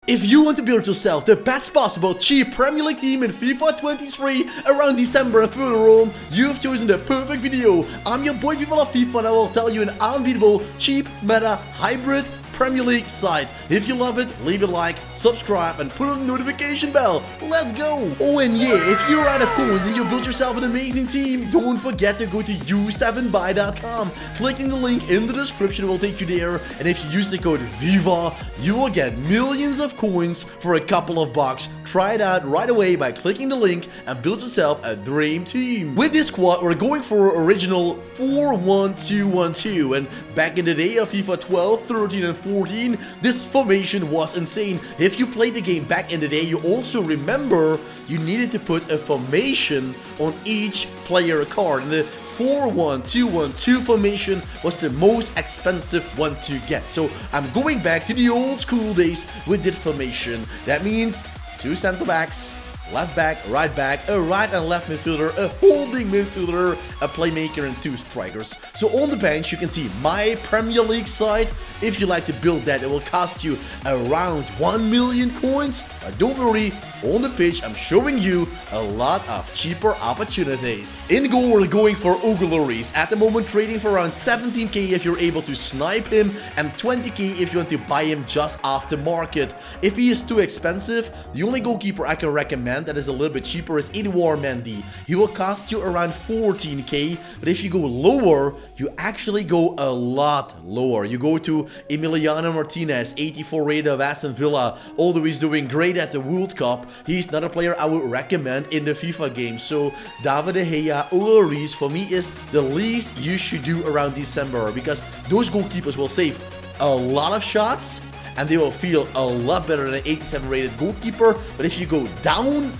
If you want to build yourself the best possible cheap Premier League team in FIFA 23 around December and further on, you've chosen the perfect video. I'm your boy FIFA and I will tell you an unbeatable, cheap, meta, hybrid Premier League side. If you love it, leave a like, subscribe and put on the notification bell. Let's go! Oh and yeah, if you're out of coins and you built yourself an amazing team, don't forget to go to u7buy.com. Clicking the link in the description will take you there, and if you use the code VIVA, you will get millions of coins for a couple of bucks. Try it out right away by clicking the link and build yourself a dream team. With this squad, we're going for original 4-1-2-1-2, and back in the day of FIFA 12, 13 and 14, this formation was insane. If you played the game back in the day, you also remember you needed to put a formation on each player card. And the 4-1-2-1-2 formation was the most expensive one to get. So I'm going back to the old school days with this formation. That means 2 center backs, left back, a right and left midfielder, a holding midfielder, a playmaker and 2 strikers. So on the bench you can see my Premier League side. If you like to build that, it will cost you around 1 million coins. But don't worry, on the pitch I'm showing you a lot of cheaper opportunities. In goal we're going for Ogleries. At the moment trading for around 17k if you're able to snipe him, and 20k if you want to buy him just off the market. If he is too expensive, the only goalkeeper I can recommend that is a little bit cheaper is Edouard Mendy. He will cost you around 14k, but if you go lower, you actually go a lot lower. You go to Emiliano Martinez, 84 rated of Aston Villa, although he's doing great at the World Cup. He's not a player I would recommend in the FIFA game. So David De Gea, Ogleries for me is the least you should do around December, because those goalkeepers will save a lot of shots and they will feel a lot better than an 87 rated goalkeeper. But if you go down,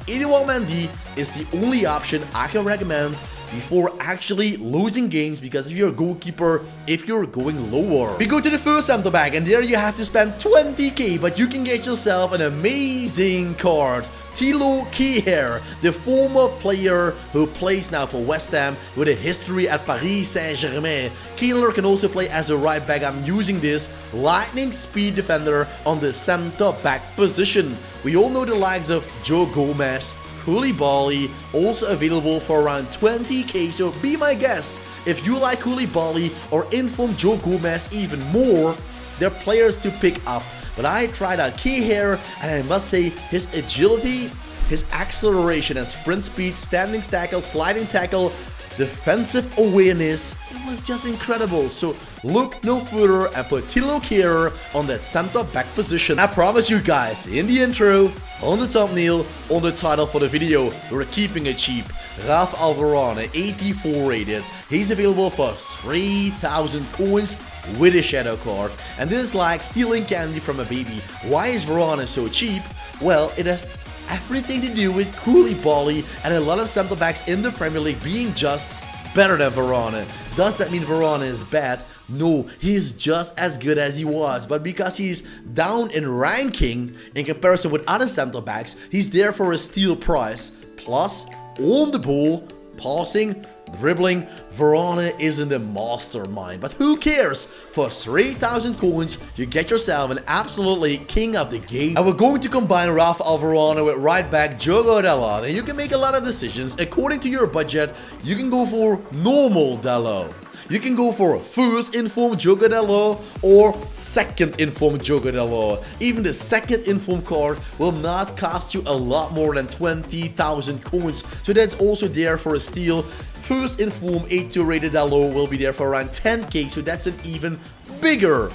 Edouard Mendy is the only option I can recommend before actually losing games, because if you're a goalkeeper, if you're going lower. We go to the first center back, and there you have to spend 20k, but you can get yourself an amazing card. Thilo Kehrer, the former player who plays now for West Ham with a history at Paris Saint-Germain. Kehrer can also play as a right back. I'm using this lightning speed defender on the center back position. We all know the likes of Joe Gomez, Koulibaly, also available for around 20k, so be my guest. If you like Koulibaly or inform Joe Gomez even more, they're players to pick up. But I tried out Kehrer, and I must say his agility, his acceleration and sprint speed, standing tackle, sliding tackle, defensive awareness, it was just incredible. So look no further and put Thilo Kehrer on that center back position. I promise you guys, in the intro, on the thumbnail, on the title for the video, we're keeping it cheap. Raf Alvarane, 84 rated. He's available for 3,000 coins with a shadow card. And this is like stealing candy from a baby. Why is Varane so cheap? Well, it has everything to do with Koulibaly and a lot of center backs in the Premier League being just better than Varane. Does that mean Varane is bad? No, he's just as good as he was, but because he's down in ranking in comparison with other center backs, he's there for a steal price. Plus, on the ball, passing, dribbling, Varane isn't a mastermind, but who cares? For 3,000 coins, you get yourself an absolutely king of the game. And we're going to combine Rafa Alvarane with right back Diogo Dalot, and you can make a lot of decisions. According to your budget, you can go for normal Dalot. You can go for first informed Diogo Dalot or second informed Diogo Dalot. Even the second informed card will not cost you a lot more than 20,000 coins. So that's also there for a steal. First informed 82 rated Dalot will be there for around 10k. So that's an even bigger,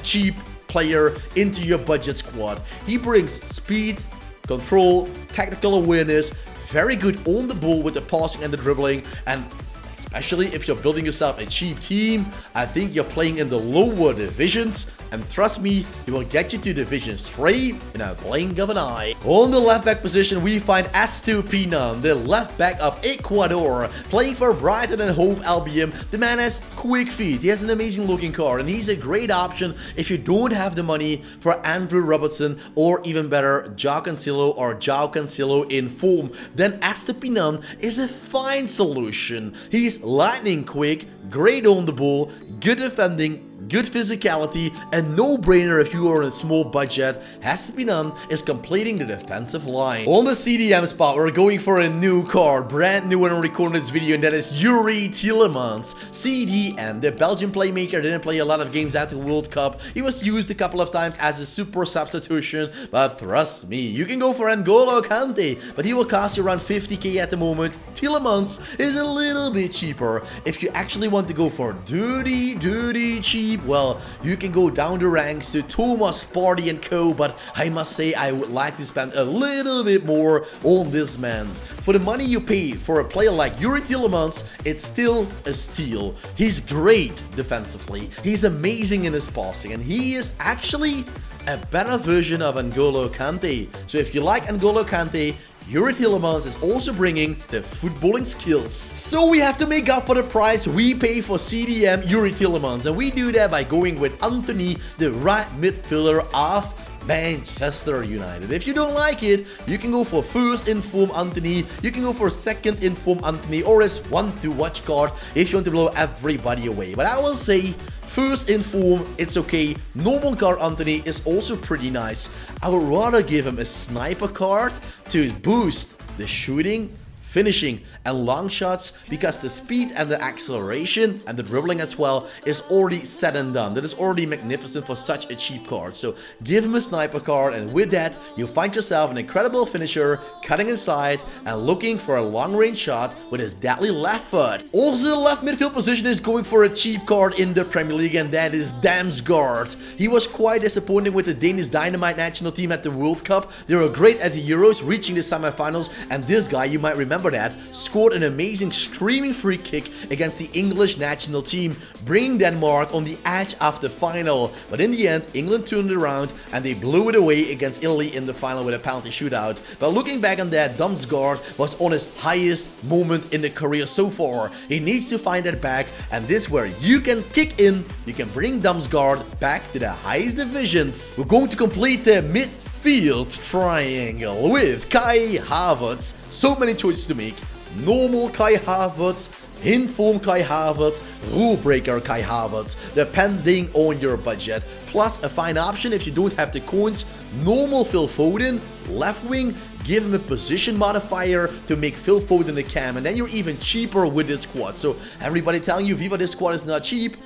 cheap player into your budget squad. He brings speed, control, tactical awareness, very good on the ball with the passing and the dribbling, and especially if you're building yourself a cheap team, I think you're playing in the lower divisions, and trust me, he will get you to Division 3 in a blink of an eye. On the left back position, we find Estupiñán, the left back of Ecuador, playing for Brighton and Hove Albion. The man has quick feet, he has an amazing looking card, and he's a great option if you don't have the money for Andrew Robertson, or even better, João Cancelo in form. Then Estupiñán is a fine solution. He's lightning quick, great on the ball, good defending, good physicality, a no-brainer if you are on a small budget, has to be done is completing the defensive line. On the CDM spot, we're going for a new card, brand new when I'm recording this video, and that is Yuri Tielemans. CDM, the Belgian playmaker, didn't play a lot of games at the World Cup. He was used a couple of times as a super substitution, but trust me, you can go for N'Golo Kante, but he will cost you around 50k at the moment. Tielemans is a little bit cheaper. If you actually want to go for dirty cheap, well, you can go down the ranks to Thomas Partey and co, but I must say I would like to spend a little bit more on this man. For the money you pay for a player like Yuri Tielemans, it's still a steal. He's great defensively, he's amazing in his passing, and he is actually a better version of N'Golo Kante. So if you like N'Golo Kante, Yuri Tielemans is also bringing the footballing skills. So we have to make up for the price we pay for CDM Yuri Tielemans, and we do that by going with Anthony, the right midfielder of Manchester United. If you don't like it, you can go for first in form Anthony, you can go for second in form Anthony, or as one to watch card if you want to blow everybody away. But I will say, first in form, it's okay. Normal card Anthony is also pretty nice. I would rather give him a sniper card to boost the shooting, finishing, and long shots, because the speed and the acceleration and the dribbling as well is already said and done. That is already magnificent for such a cheap card. So give him a sniper card, and with that you find yourself an incredible finisher, cutting inside and looking for a long range shot with his deadly left foot. Also, the left midfield position is going for a cheap card in the Premier League, and that is Damsgaard. He was quite disappointing with the Danish Dynamite national team at the World Cup. They were great at the Euros, reaching the semifinals, and this guy, you might remember that, scored an amazing screaming free kick against the English national team, bringing Denmark on the edge of the final. But in the end, England turned it around and they blew it away against Italy in the final with a penalty shootout. But looking back on that, Damsgaard was on his highest moment in the career so far. He needs to find that back, and this is where you can kick in. You can bring Damsgaard back to the highest divisions. We're going to complete the midfield triangle with Kai Havertz. So many choices to make. Normal Kai Havertz, inform Kai Havertz, rule breaker Kai Havertz, depending on your budget. Plus a fine option if you don't have the coins, normal Phil Foden, left wing, give him a position modifier to make Phil Foden the cam, and then you're even cheaper with this squad. So everybody telling you Viva, this squad is not cheap.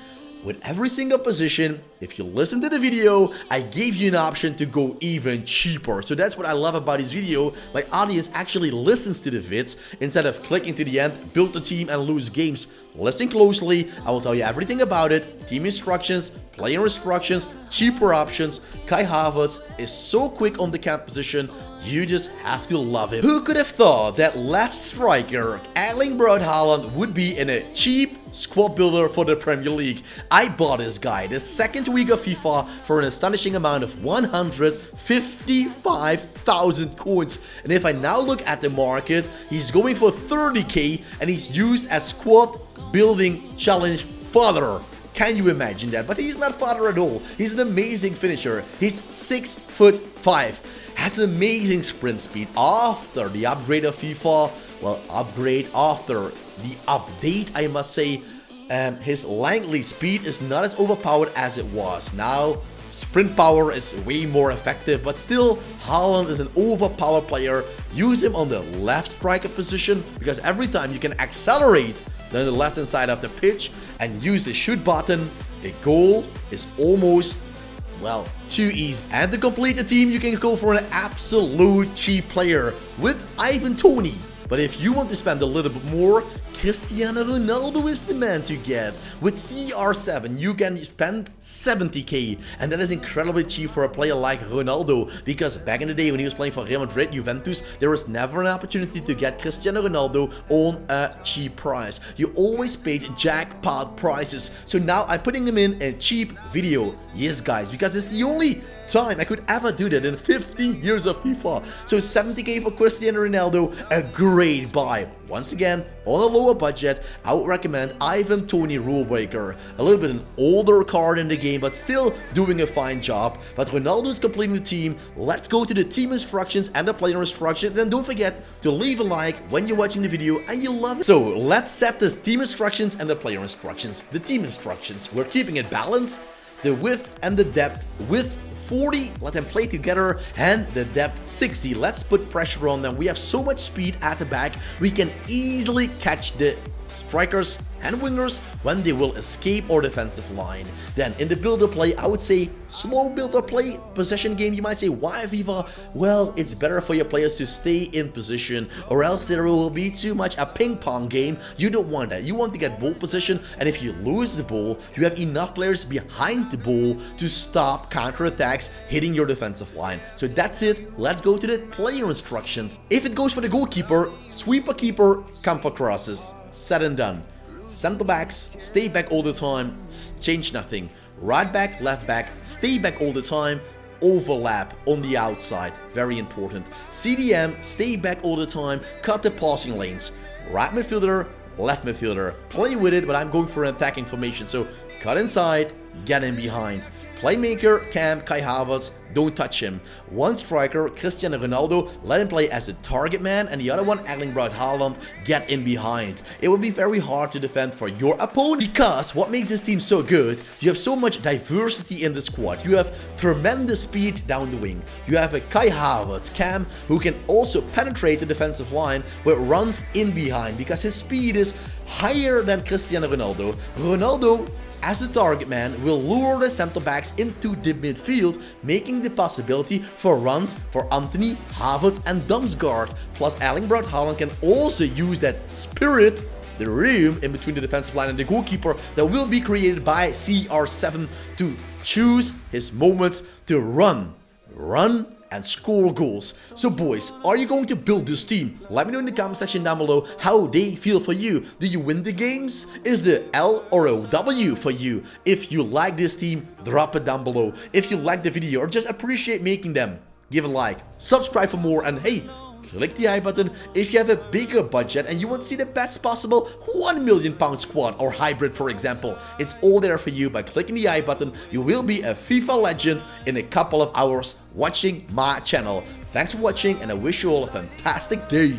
With every single position, if you listen to the video, I gave you an option to go even cheaper. So that's what I love about this video. My audience actually listens to the vids instead of clicking to the end, build a team and lose games. Listen closely, I will tell you everything about it. Team instructions, player instructions, cheaper options. Kai Havertz is so quick on the camp position, you just have to love him. Who could have thought that left striker Erling Braut Haaland would be in a cheap squad builder for the Premier League? I bought this guy the second week of FIFA for an astonishing amount of 155,000 coins. And if I now look at the market, he's going for 30k and he's used as squad building challenge fodder. Can you imagine that? But he's not fodder at all. He's an amazing finisher. He's 6'5", has an amazing sprint speed. After the upgrade of FIFA, well, upgrade after the update, I must say, his Langley speed is not as overpowered as it was. Now, sprint power is way more effective, but still, Haaland is an overpowered player. Use him on the left striker position, because every time you can accelerate down the left hand side of the pitch and use the shoot button, the goal is almost, well, too easy. And to complete the team, you can go for an absolute cheap player with Ivan Toney. But if you want to spend a little bit more, Cristiano Ronaldo is the man to get. With CR7 you can spend 70k, and that is incredibly cheap for a player like Ronaldo, because back in the day when he was playing for Real Madrid, Juventus, there was never an opportunity to get Cristiano Ronaldo on a cheap price. You always paid jackpot prices. So now I'm putting him in a cheap video. Yes guys, because it's the only time I could ever do that in 15 years of FIFA. So 70k for Cristiano Ronaldo, a great buy. Once again, on a lower budget, I would recommend Ivan Toney Rule Breaker. A little bit an older card in the game, but still doing a fine job. But Ronaldo's completing the team. Let's go to the team instructions and the player instructions. And don't forget to leave a like when you're watching the video and you love it. So let's set the team instructions and the player instructions. The team instructions, we're keeping it balanced. The width and the depth, width 40, let them play together, and the depth 60. Let's put pressure on them. We have so much speed at the back, we can easily catch the strikers and wingers when they will escape our defensive line. Then in the build-up play, I would say slow build-up play, possession game. You might say, why FIFA? Well, it's better for your players to stay in position, or else there will be too much a ping pong game. You don't want that. You want to get ball position, and if you lose the ball, you have enough players behind the ball to stop counterattacks hitting your defensive line. So that's it. Let's go to the player instructions. If it goes for the goalkeeper, sweeper keeper, come for crosses. Said and done. Center backs, stay back all the time, change nothing. Right back, left back, stay back all the time, overlap on the outside, very important. CDM, stay back all the time, cut the passing lanes. Right midfielder, left midfielder, play with it, but I'm going for an attacking formation, so cut inside, get in behind. Playmaker, Cam, Kai Havertz, don't touch him. One striker, Cristiano Ronaldo, let him play as a target man, and the other one, Erling Braut Haaland, get in behind. It will be very hard to defend for your opponent, because what makes this team so good, you have so much diversity in the squad. You have tremendous speed down the wing. You have a Kai Havertz, Cam, who can also penetrate the defensive line, but runs in behind, because his speed is higher than Cristiano Ronaldo. Ronaldo, as a target man, will lure the center backs into the midfield, making the possibility for runs for Antony, Havertz and Damsgaard. Plus Erling Braut Haaland can also use that spirit, the room in between the defensive line and the goalkeeper, that will be created by CR7 to choose his moments to run and score goals. So boys, are you going to build this team? Let me know in the comment section down below how they feel for you. Do you win the games? Is the L or a W for you? If you like this team, drop it down below. If you like the video or just appreciate making them, give a like, subscribe for more, and hey, click the I button if you have a bigger budget and you want to see the best possible £1 million squad or hybrid, for example. It's all there for you. By clicking the I button, you will be a FIFA legend in a couple of hours watching my channel. Thanks for watching, and I wish you all a fantastic day.